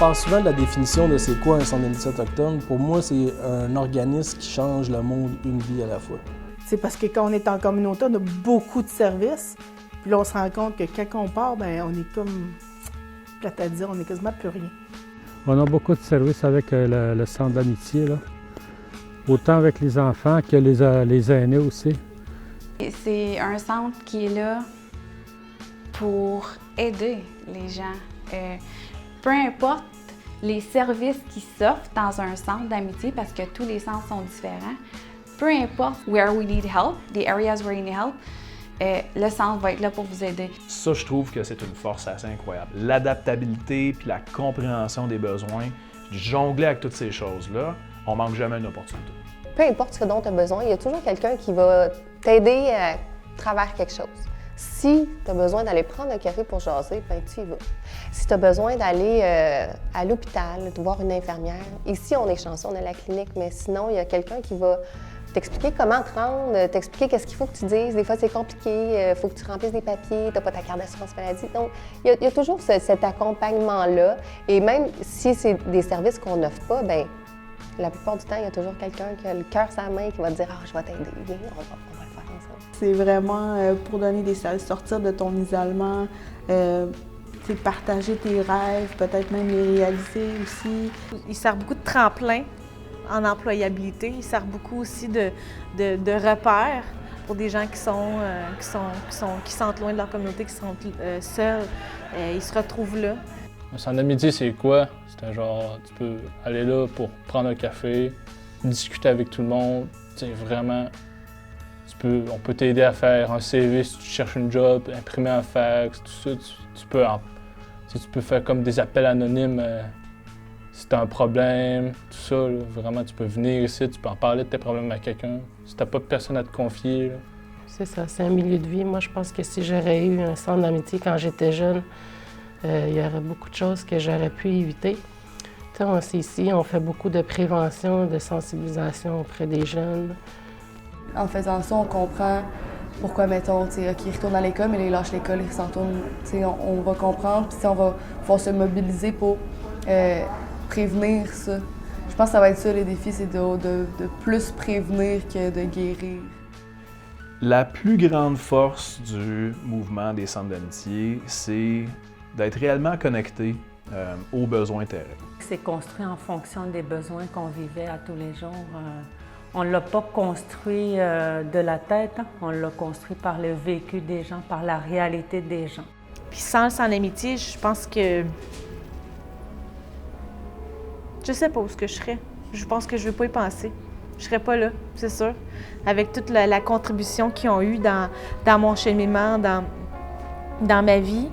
parle souvent de la définition de c'est quoi un centre d'amitié autochtone. Pour moi, c'est un organisme qui change le monde une vie à la fois. C'est parce que quand on est en communauté, on a beaucoup de services. Puis là, on se rend compte que quand on part, bien, on est comme, plate à dire, on est quasiment plus rien. On a beaucoup de services avec le centre d'amitié, là. Autant avec les enfants que les aînés aussi. C'est un centre qui est là pour aider les gens. Peu importe les services qui s'offrent dans un centre d'amitié, parce que tous les centres sont différents, peu importe where we need help, the areas where you need help, le centre va être là pour vous aider. Ça, je trouve que c'est une force assez incroyable. L'adaptabilité puis la compréhension des besoins, jongler avec toutes ces choses-là, on manque jamais une opportunité. Peu importe ce dont tu as besoin, il y a toujours quelqu'un qui va t'aider à travers quelque chose. Si tu as besoin d'aller prendre un café pour jaser, ben tu y vas. Si tu as besoin d'aller à l'hôpital, de voir une infirmière, ici on est chanceux, on a la clinique, mais sinon il y a quelqu'un qui va t'expliquer comment te rendre, t'expliquer qu'est-ce qu'il faut que tu dises. Des fois, c'est compliqué, il faut que tu remplisses des papiers, tu n'as pas ta carte d'assurance maladie. Donc, il y a toujours cet accompagnement-là. Et même si c'est des services qu'on n'offre pas, bien, la plupart du temps, il y a toujours quelqu'un qui a le cœur sur la main qui va te dire « Ah, je vais t'aider, viens, on va le faire ensemble. » C'est vraiment pour donner des services, sortir de ton isolement, partager tes rêves, peut-être même les réaliser aussi. Il sert beaucoup de tremplin en employabilité. Il sert beaucoup aussi de repères pour des gens qui sentent loin de leur communauté, qui sont seuls. Ils se retrouvent là. Un centre d'amitié, c'est quoi? C'est un genre, tu peux aller là pour prendre un café, discuter avec tout le monde. Tu sais, vraiment, on peut t'aider à faire un CV si tu cherches un job, imprimer un fax, tout ça. Tu peux faire comme des appels anonymes. Si tu as un problème, tout ça, là, vraiment, tu peux venir ici, tu peux en parler de tes problèmes à quelqu'un. Si tu n'as pas de personne à te confier. C'est ça, c'est un milieu de vie. Moi, je pense que si j'aurais eu un centre d'amitié quand j'étais jeune, il y aurait beaucoup de choses que j'aurais pu éviter. C'est ici, on fait beaucoup de prévention, de sensibilisation auprès des jeunes. En faisant ça, on comprend pourquoi, mettons, OK, ils retournent à l'école, mais là, ils lâchent l'école, ils s'en retournent. On va comprendre, puis on va pouvoir se mobiliser pour prévenir ça. Je pense que ça va être ça, les défis, c'est de plus prévenir que de guérir. La plus grande force du mouvement des centres d'amitié, c'est d'être réellement connecté aux besoins terrains. C'est construit en fonction des besoins qu'on vivait à tous les jours. On ne l'a pas construit de la tête, hein. On l'a construit par le vécu des gens, par la réalité des gens. Puis sans le centre d'amitié, je pense que je sais pas où ce que je serais. Je pense que je ne veux pas y penser. Je serais pas là, c'est sûr. Avec toute la contribution qu'ils ont eue dans mon cheminement, dans ma vie.